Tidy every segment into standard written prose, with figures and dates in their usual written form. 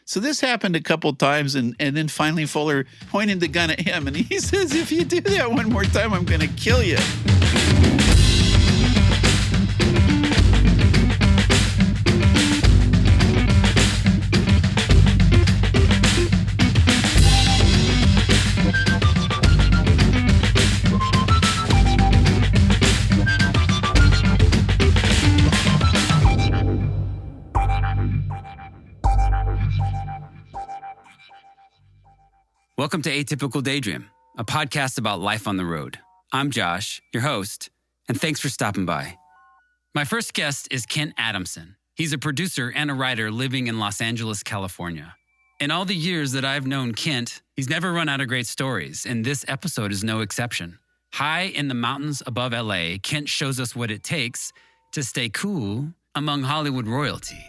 So this happened a couple times, and then finally Fuller pointed the gun at him, and he says, if you do that one more time, I'm going to kill you. Welcome to Atypical Daydream, a podcast about life on the road. I'm Josh, your host, and thanks for stopping by. My first guest is Kent Adamson. He's a producer and a writer living in Los Angeles, California. In all the years that I've known Kent, he's never run out of great stories, and this episode is no exception. High in the mountains above LA, Kent shows us what it takes to stay cool among Hollywood royalty.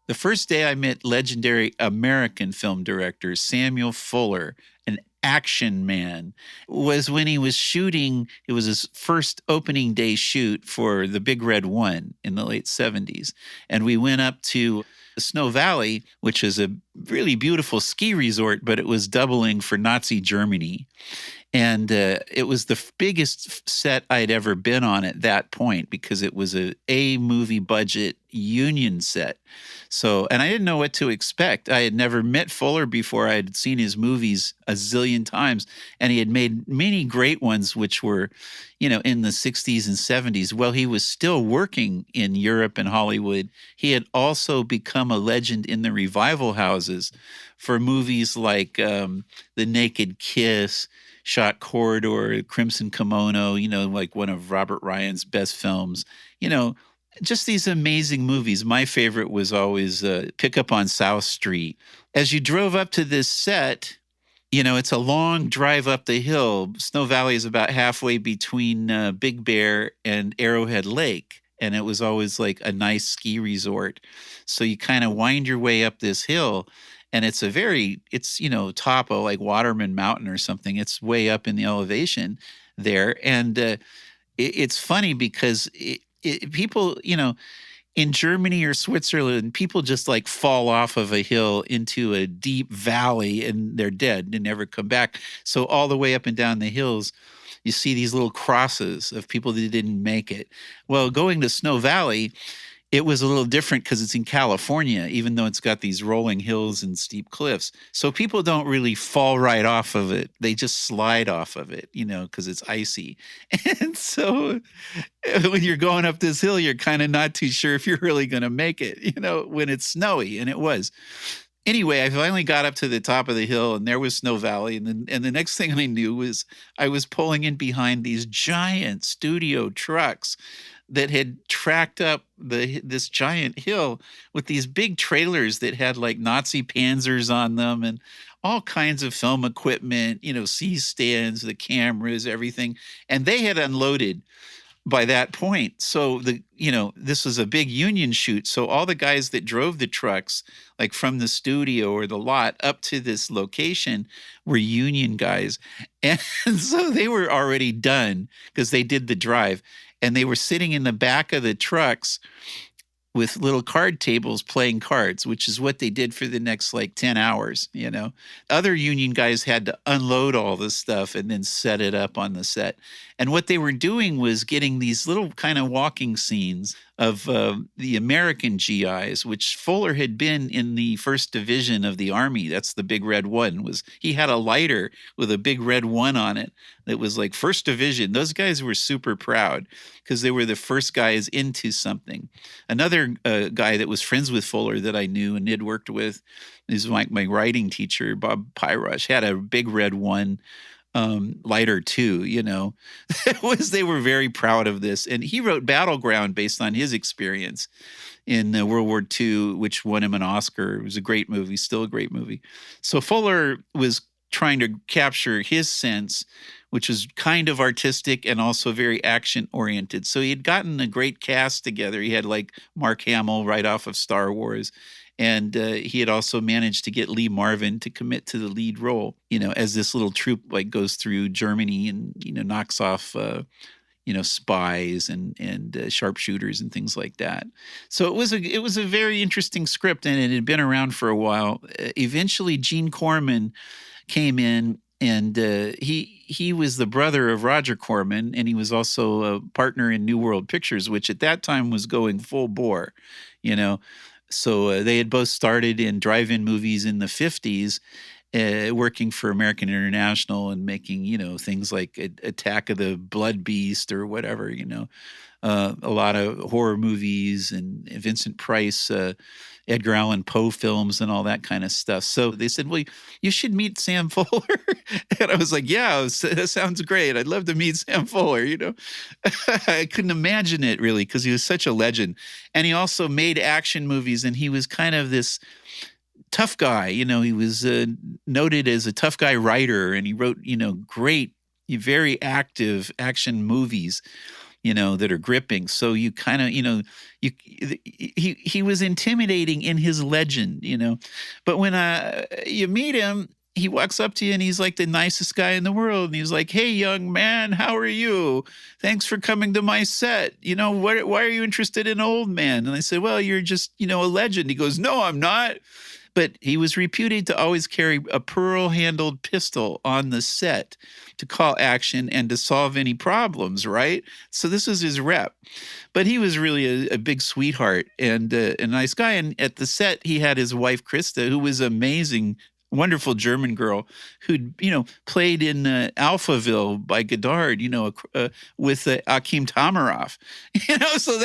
The first day I met legendary American film director Samuel Fuller, an action man, was when he was shooting. It was his first opening day shoot for The Big Red One in the late 70s. And we went up to Snow Valley, which is a really beautiful ski resort, but it was doubling for Nazi Germany. And it was the biggest set I'd ever been on at that point because it was a movie budget union set. So, and I didn't know what to expect. I had never met Fuller before. I had seen his movies a zillion times, and he had made many great ones, which were, in the 60s and 70s. Well, he was still working in Europe and Hollywood. He had also become a legend in the revival houses for movies like The Naked Kiss, Shot Corridor, Crimson Kimono, like one of Robert Ryan's best films, just these amazing movies. My favorite was always Pickup on South Street. As you drove up to this set, it's a long drive up the hill. Snow Valley is about halfway between Big Bear and Arrowhead Lake. And it was always like a nice ski resort. So you kind of wind your way up this hill. And it's top of like Waterman Mountain or something. It's way up in the elevation there. And it's funny because people, in Germany or Switzerland, people just like fall off of a hill into a deep valley and they're dead and never come back. So all the way up and down the hills, you see these little crosses of people that didn't make it. Well, going to Snow Valley, it was a little different because it's in California, even though it's got these rolling hills and steep cliffs. So people don't really fall right off of it. They just slide off of it, because it's icy. And so when you're going up this hill, you're kind of not too sure if you're really going to make it, when it's snowy, and it was. Anyway, I finally got up to the top of the hill, and there was Snow Valley. And the next thing I knew was I was pulling in behind these giant studio trucks that had tracked up this giant hill with these big trailers that had like Nazi Panzers on them and all kinds of film equipment, C-stands, the cameras, everything. And they had unloaded by that point. So this was a big union shoot. So all the guys that drove the trucks, like from the studio or the lot up to this location, were union guys. And so they were already done because they did the drive. And they were sitting in the back of the trucks with little card tables playing cards, which is what they did for the next 10 hours, Other union guys had to unload all this stuff and then set it up on the set. And what they were doing was getting these little kind of walking scenes of the American GIs, which Fuller had been in the 1st Division of the Army. That's the Big Red One. He had a lighter with a big red one on it that was like 1st Division. Those guys were super proud because they were the first guys into something. Another guy that was friends with Fuller that I knew and had worked with is my writing teacher, Bob Pyrush, had a Big Red One lighter too, They were very proud of this. And he wrote Battleground based on his experience in World War II, which won him an Oscar. It was a great movie, still a great movie. So Fuller was trying to capture his sense, which is kind of artistic and also very action-oriented. So he had gotten a great cast together. He had like Mark Hamill right off of Star Wars. And he had also managed to get Lee Marvin to commit to the lead role, as this little troop goes through Germany and, knocks off, spies and sharpshooters and things like that. So it was a very interesting script, and it had been around for a while. Eventually, Gene Corman came in, and he was the brother of Roger Corman, and he was also a partner in New World Pictures, which at that time was going full bore, you know. So they had both started in drive-in movies in the 50s, working for American International and making, things like Attack of the Blood Beast or whatever, a lot of horror movies and Vincent Price, Edgar Allan Poe films and all that kind of stuff. So they said, well, you should meet Sam Fuller. And I was like, yeah, that sounds great. I'd love to meet Sam Fuller, I couldn't imagine it really because he was such a legend. And he also made action movies, and he was kind of this tough guy. He was noted as a tough guy writer, and he wrote, great, very active action movies, that are gripping. So you kind of, he was intimidating in his legend, But when you meet him, he walks up to you and he's like the nicest guy in the world. And he's like, hey, young man, how are you? Thanks for coming to my set. Why are you interested in Old Man? And I said, well, you're just, a legend. He goes, no, I'm not. But he was reputed to always carry a pearl-handled pistol on the set to call action and to solve any problems, right? So this was his rep. But he was really a big sweetheart and a nice guy. And at the set, he had his wife, Krista, who was amazing, wonderful German girl who'd, played in Alphaville by Godard, with Akim Tamiroff. So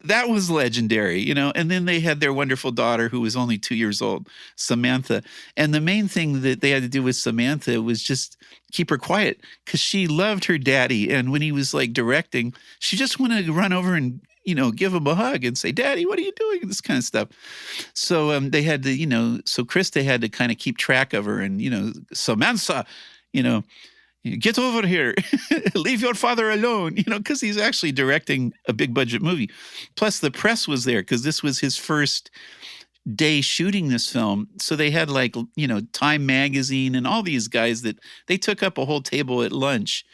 that was legendary, And then they had their wonderful daughter who was only 2 years old, Samantha. And the main thing that they had to do with Samantha was just keep her quiet because she loved her daddy. And when he was like directing, she just wanted to run over and, give him a hug and say, Daddy, what are you doing? This kind of stuff. So they had to, so Krista had to kind of keep track of her and, Samantha, get over here, leave your father alone, because he's actually directing a big budget movie. Plus the press was there because this was his first day shooting this film. So they had Time Magazine and all these guys that they took up a whole table at lunch.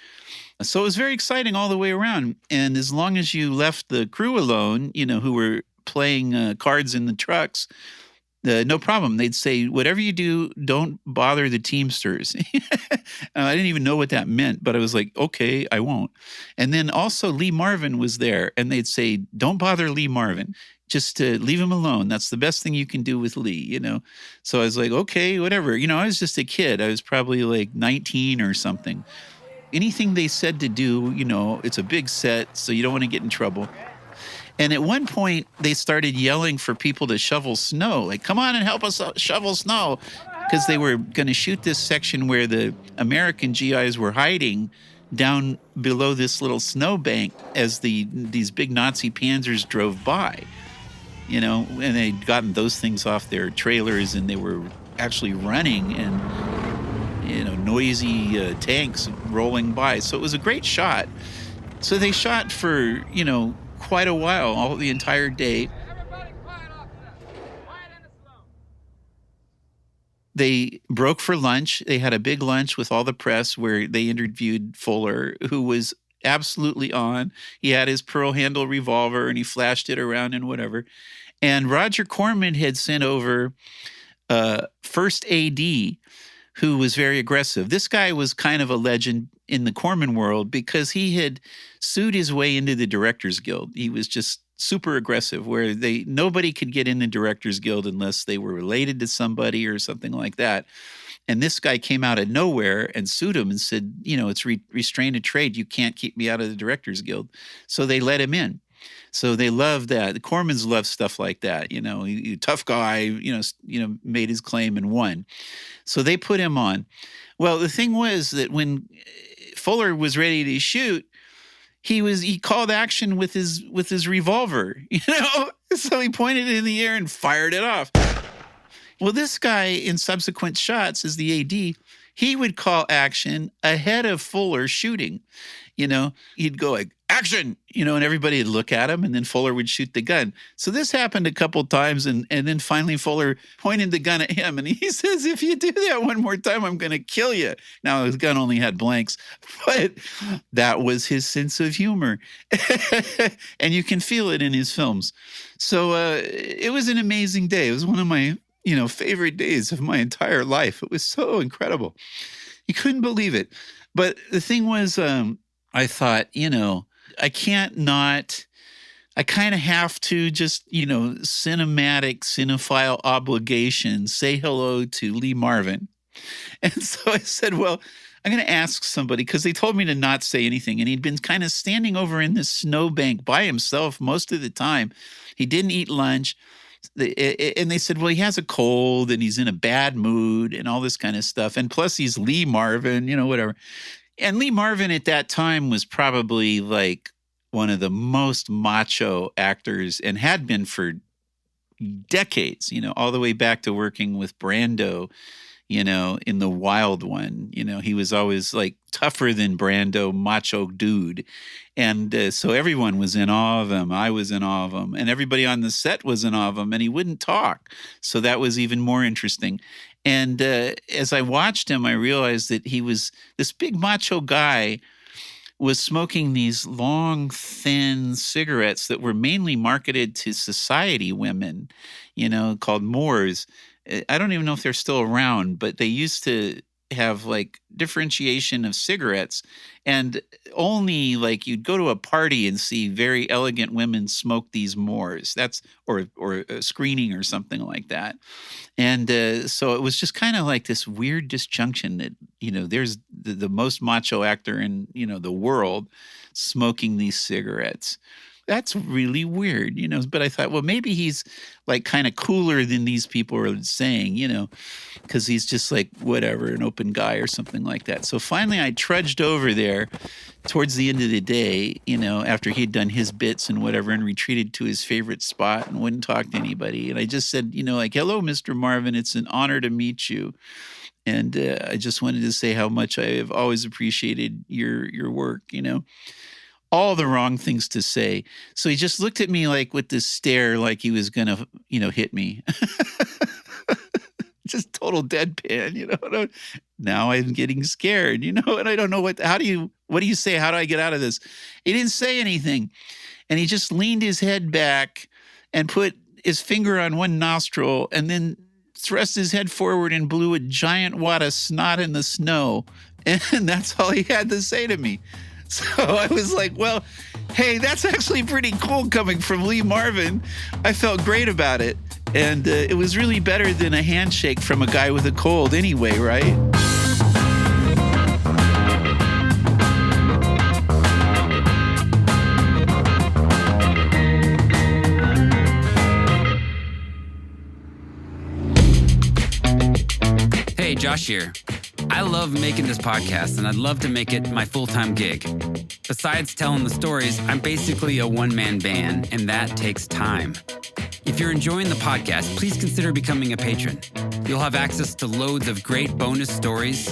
So it was very exciting all the way around. And as long as you left the crew alone, who were playing cards in the trucks, no problem. They'd say, whatever you do, don't bother the Teamsters. I didn't even know what that meant, but I was like, okay, I won't. And then also Lee Marvin was there, and they'd say, don't bother Lee Marvin. Just leave him alone. That's the best thing you can do with Lee, So I was like, okay, whatever. I was just a kid. I was probably like 19 or something. Anything they said to do, it's a big set, so you don't want to get in trouble. And at one point, they started yelling for people to shovel snow. Like, come on and help us shovel snow. Because they were going to shoot this section where the American GIs were hiding down below this little snowbank as these big Nazi Panzers drove by. And they'd gotten those things off their trailers, and they were actually running and, noisy tanks rolling by. So it was a great shot. So they shot for, quite a while, the entire day. They broke for lunch. They had a big lunch with all the press where they interviewed Fuller, who was absolutely on. He had his pearl handle revolver and he flashed it around and whatever. And Roger Corman had sent over first AD, who was very aggressive. This guy was kind of a legend in the Corman world because he had sued his way into the Directors Guild. He was just super aggressive, where nobody could get in the Directors Guild unless they were related to somebody or something like that. And this guy came out of nowhere and sued him and said, it's restrained trade. You can't keep me out of the Directors Guild. So they let him in. So they love that. The Cormans love stuff like that. Tough guy, made his claim and won. So they put him on. Well, the thing was that when Fuller was ready to shoot, he called action with his revolver, So he pointed it in the air and fired it off. Well, this guy in subsequent shots as the AD, he would call action ahead of Fuller shooting. He'd go like, action, and everybody would look at him, and then Fuller would shoot the gun. So this happened a couple times, and then finally Fuller pointed the gun at him, and he says, if you do that one more time, I'm going to kill you. Now, his gun only had blanks, but that was his sense of humor. And you can feel it in his films. So it was an amazing day. It was one of my favorite days of my entire life. It was so incredible. You couldn't believe it. But the thing was, I thought, I can't not, I kind of have to just, cinematic, cinephile obligation, say hello to Lee Marvin. And so I said, well, I'm going to ask somebody, because they told me to not say anything. And he'd been kind of standing over in this snowbank by himself most of the time. He didn't eat lunch. And they said, well, he has a cold and he's in a bad mood and all this kind of stuff. And plus he's Lee Marvin, whatever. And Lee Marvin at that time was probably like one of the most macho actors, and had been for decades, all the way back to working with Brando, in The Wild One. He was always like tougher than Brando, macho dude. And so everyone was in awe of him. I was in awe of him. And everybody on the set was in awe of him, and he wouldn't talk. So that was even more interesting. And as I watched him, I realized that he was this big macho guy, was smoking these long, thin cigarettes that were mainly marketed to society women, called Moors. I don't even know if they're still around, but they used to have like differentiation of cigarettes, and only like you'd go to a party and see very elegant women smoke these Moors. That's or a screening or something like that. And so it was just kind of like this weird disjunction that, there's the most macho actor in, the world smoking these cigarettes. That's really weird, but I thought, well, maybe he's like kind of cooler than these people are saying, because he's just like, whatever, an open guy or something like that. So finally I trudged over there towards the end of the day, after he'd done his bits and whatever, and retreated to his favorite spot and wouldn't talk to anybody. And I just said, like, hello, Mr. Marvin, it's an honor to meet you. And I just wanted to say how much I have always appreciated your work, all the wrong things to say. So he just looked at me like with this stare, like he was going to, hit me. Just total deadpan, Now I'm getting scared, and I don't know what do you say? How do I get out of this? He didn't say anything. And he just leaned his head back and put his finger on one nostril, and then thrust his head forward and blew a giant wad of snot in the snow. And that's all he had to say to me. So I was like, well, hey, that's actually pretty cool coming from Lee Marvin. I felt great about it. And it was really better than a handshake from a guy with a cold anyway, right? Hey, Josh here. I love making this podcast, and I'd love to make it my full-time gig. Besides telling the stories, I'm basically a one-man band, and that takes time. If you're enjoying the podcast, please consider becoming a patron. You'll have access to loads of great bonus stories,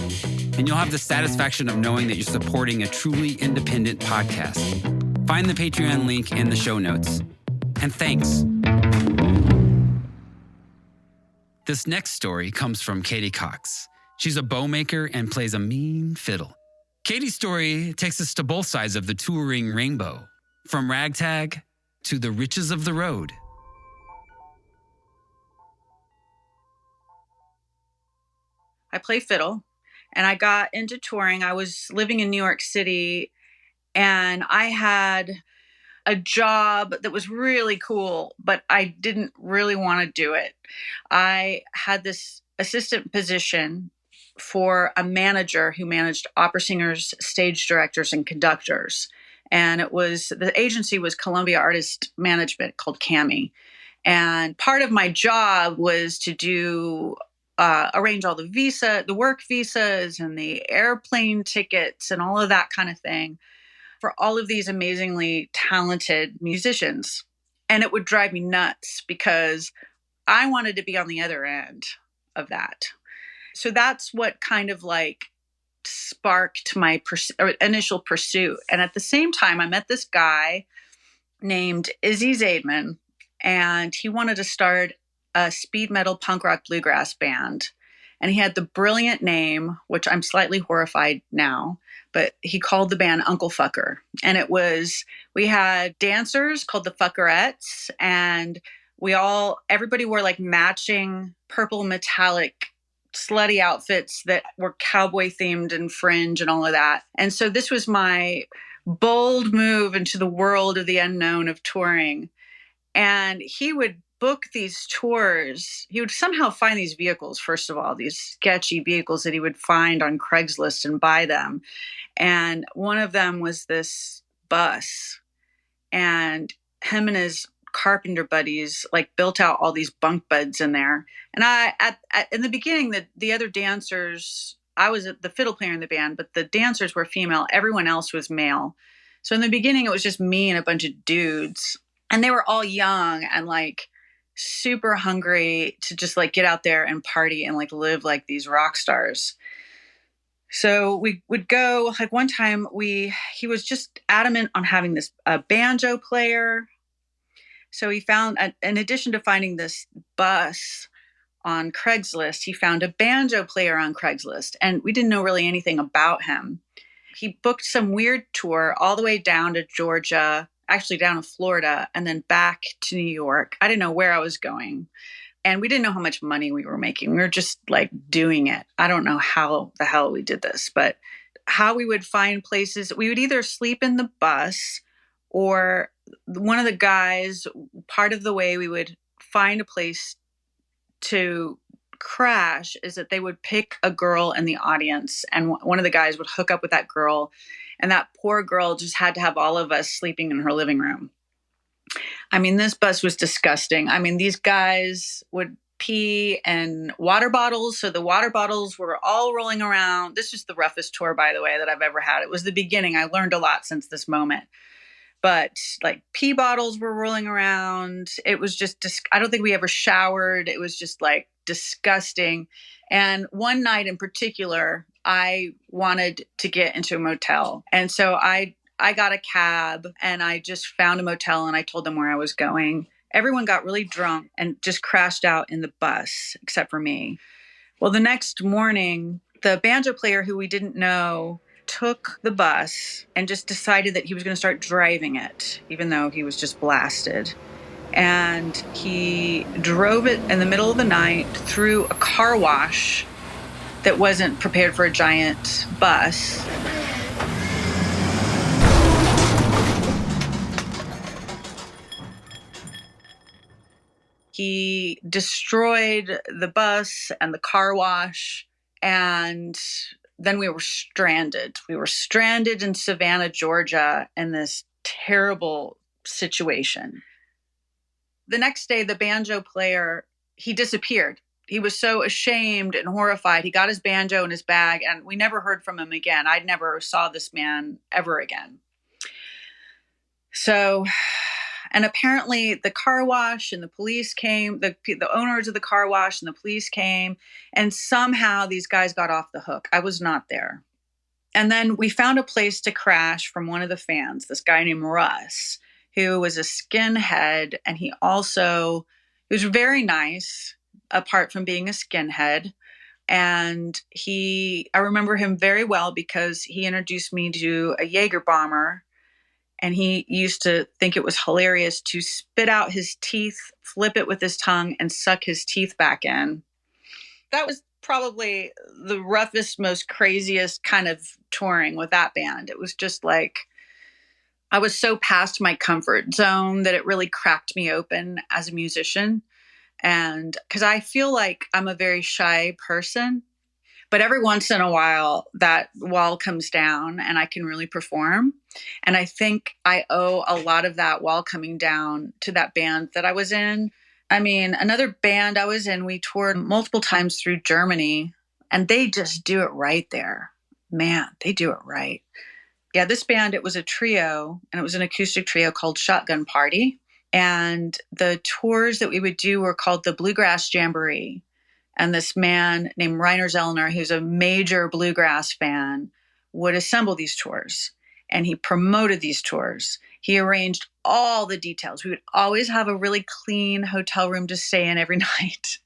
and you'll have the satisfaction of knowing that you're supporting a truly independent podcast. Find the Patreon link in the show notes. And thanks. This next story comes from Katy Cox. She's a bowmaker and plays a mean fiddle. Katy's story takes us to both sides of the touring rainbow, from ragtag to the riches of the road. I play fiddle, and I got into touring. I was living in New York City, and I had a job that was really cool, but I didn't really want to do it. I had this assistant position for a manager who managed opera singers, stage directors, and conductors. And the agency was Columbia Artist Management, called CAMI. And part of my job was to do arrange all the work visas and the airplane tickets and all of that kind of thing for all of these amazingly talented musicians. And it would drive me nuts because I wanted to be on the other end of that. So that's what kind of like sparked my initial pursuit. And at the same time, I met this guy named Izzy Zaidman, and he wanted to start a speed metal punk rock bluegrass band. And he had the brilliant name, which I'm slightly horrified now, but he called the band Uncle Fucker. And we had dancers called the Fuckerettes, and everybody wore like matching purple metallic slutty outfits that were cowboy themed and fringe and all of that. And so this was my bold move into the world of the unknown of touring. And he would book these tours. He would somehow find these vehicles, first of all, these sketchy vehicles that he would find on Craigslist and buy them. And one of them was this bus. And him and his carpenter buddies like built out all these bunk beds in there. And in the beginning, the other dancers, I was the fiddle player in the band, but the dancers were female. Everyone else was male. So in the beginning, it was just me and a bunch of dudes. And they were all young and like super hungry to just like get out there and party and like live like these rock stars. So we would go, like one time he was just adamant on having this banjo player. So he found, in addition to finding this bus on Craigslist, he found a banjo player on Craigslist. And we didn't know really anything about him. He booked some weird tour all the way down to Georgia, actually down to Florida, and then back to New York. I didn't know where I was going. And we didn't know how much money we were making. We were just like doing it. I don't know how the hell we did this, but how we would find places. We would either sleep in the bus, or one of the guys, part of the way we would find a place to crash is that they would pick a girl in the audience, and one of the guys would hook up with that girl, and that poor girl just had to have all of us sleeping in her living room. I mean, this bus was disgusting. I mean, these guys would pee in water bottles. So the water bottles were all rolling around. This was the roughest tour, by the way, that I've ever had. It was the beginning. I learned a lot since this moment. But like pee bottles were rolling around. It was just, I don't think we ever showered. It was just like disgusting. And one night in particular, I wanted to get into a motel. And so I got a cab and I just found a motel and I told them where I was going. Everyone got really drunk and just crashed out in the bus, except for me. Well, the next morning, the banjo player who we didn't know took the bus and just decided that he was going to start driving it, even though he was just blasted. And he drove it in the middle of the night through a car wash that wasn't prepared for a giant bus. He destroyed the bus and the car wash, and then we were stranded. We were stranded in Savannah, Georgia, in this terrible situation. The next day, the banjo player, he disappeared. He was so ashamed and horrified. He got his banjo in his bag, and we never heard from him again. I never saw this man ever again. So, and apparently the car wash and the police came, the owners of the car wash and the police came, and somehow these guys got off the hook. I was not there. And then we found a place to crash from one of the fans, this guy named Russ, who was a skinhead. And he was very nice, apart from being a skinhead. And I remember him very well because he introduced me to a Jäger bomber. And he used to think it was hilarious to spit out his teeth, flip it with his tongue, and suck his teeth back in. That was probably the roughest, most craziest kind of touring with that band. It was just like, I was so past my comfort zone that it really cracked me open as a musician. And because I feel like I'm a very shy person, but every once in a while that wall comes down and I can really perform. And I think I owe a lot of that wall coming down to that band that I was in. I mean, another band I was in, we toured multiple times through Germany, and they just do it right there. Man, they do it right. Yeah, this band, it was a trio, and it was an acoustic trio called Shotgun Party. And the tours that we would do were called the Bluegrass Jamboree. And this man named Reiner Zellner, who's a major bluegrass fan, would assemble these tours. And he promoted these tours. He arranged all the details. We would always have a really clean hotel room to stay in every night.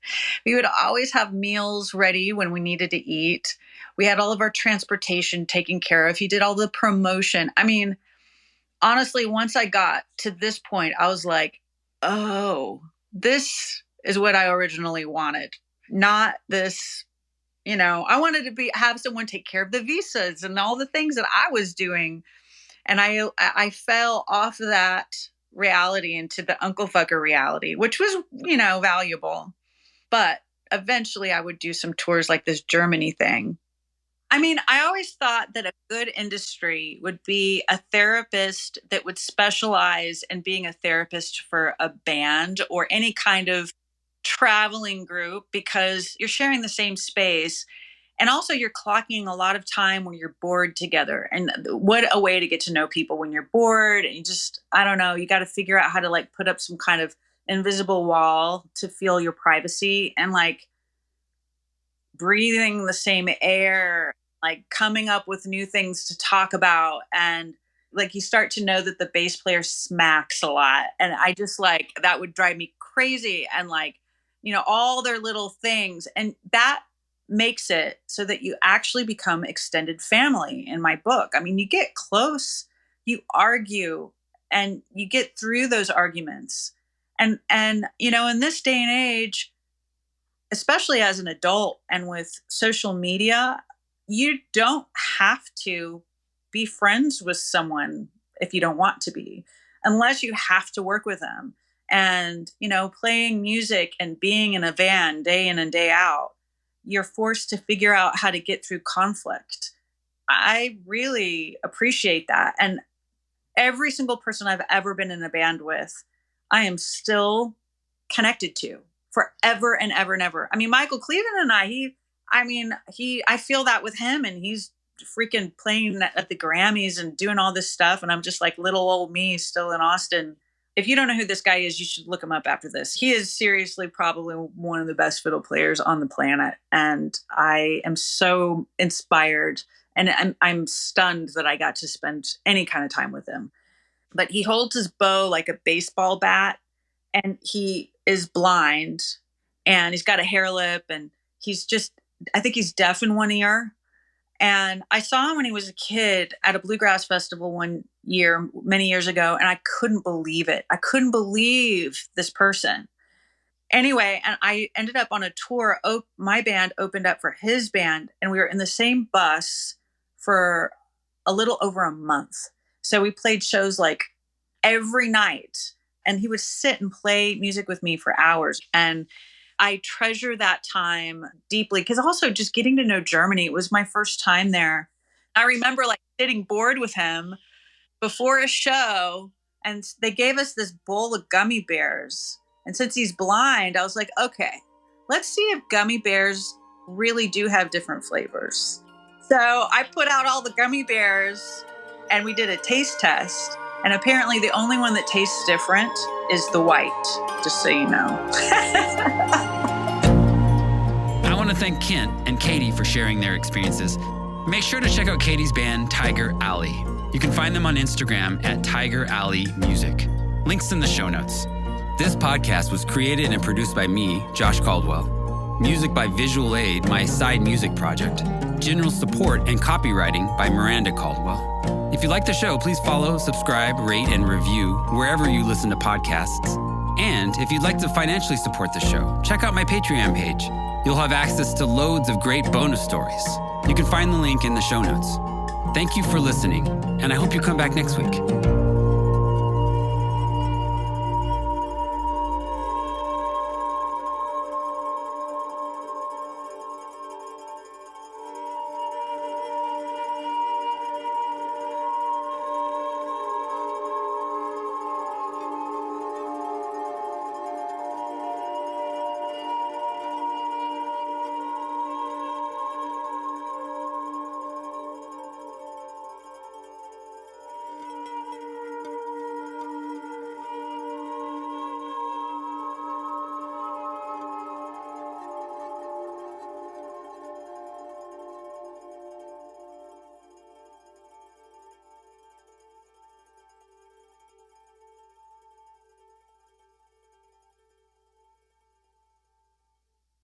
We would always have meals ready when we needed to eat. We had all of our transportation taken care of. He did all the promotion. I mean, honestly, once I got to this point, I was like, oh, this is what I originally wanted. Not this, I wanted to have someone take care of the visas and all the things that I was doing. And I fell off of that reality into the Uncle Fucker reality, which was, valuable. But eventually I would do some tours like this Germany thing. I mean, I always thought that a good industry would be a therapist that would specialize in being a therapist for a band or any kind of traveling group, because you're sharing the same space. And also you're clocking a lot of time when you're bored together. And what a way to get to know people when you're bored. And you just, I don't know, you got to figure out how to like put up some kind of invisible wall to feel your privacy and like breathing the same air, like coming up with new things to talk about. And like you start to know that the bass player smacks a lot. And I just like, that would drive me crazy. And like, all their little things. And that makes it so that you actually become extended family in my book. I mean, you get close, you argue, and you get through those arguments. And in this day and age, especially as an adult and with social media, you don't have to be friends with someone if you don't want to be, unless you have to work with them. And, playing music and being in a band day in and day out, you're forced to figure out how to get through conflict. I really appreciate that. And every single person I've ever been in a band with, I am still connected to forever and ever and ever. I mean, Michael Cleven and I feel that with him, and he's freaking playing at the Grammys and doing all this stuff. And I'm just like little old me still in Austin. If you don't know who this guy is, you should look him up after this. He is seriously probably one of the best fiddle players on the planet. And I am so inspired, and I'm stunned that I got to spend any kind of time with him. But he holds his bow like a baseball bat, and he is blind, and he's got a hair lip, and I think he's deaf in one ear. And I saw him when he was a kid at a bluegrass festival one year, many years ago, and I couldn't believe it. I couldn't believe this person. Anyway, and I ended up on a tour. My band opened up for his band, and we were in the same bus for a little over a month. So we played shows like every night, and he would sit and play music with me for hours. And I treasure that time deeply, because also just getting to know Germany, it was my first time there. I remember like sitting bored with him before a show, and they gave us this bowl of gummy bears. And since he's blind, I was like, okay, let's see if gummy bears really do have different flavors. So I put out all the gummy bears, and we did a taste test. And apparently the only one that tastes different is the white, just so you know. I want to thank Kent and Katy for sharing their experiences. Make sure to check out Katy's band, Tiger Alley. You can find them on Instagram at Tiger Alley Music. Links in the show notes. This podcast was created and produced by me, Josh Caldwell. Music by Visual Aid, my side music project. General support and copywriting by Miranda Caldwell. If you like the show, please follow, subscribe, rate, and review wherever you listen to podcasts. And if you'd like to financially support the show, check out my Patreon page. You'll have access to loads of great bonus stories. You can find the link in the show notes. Thank you for listening, and I hope you come back next week.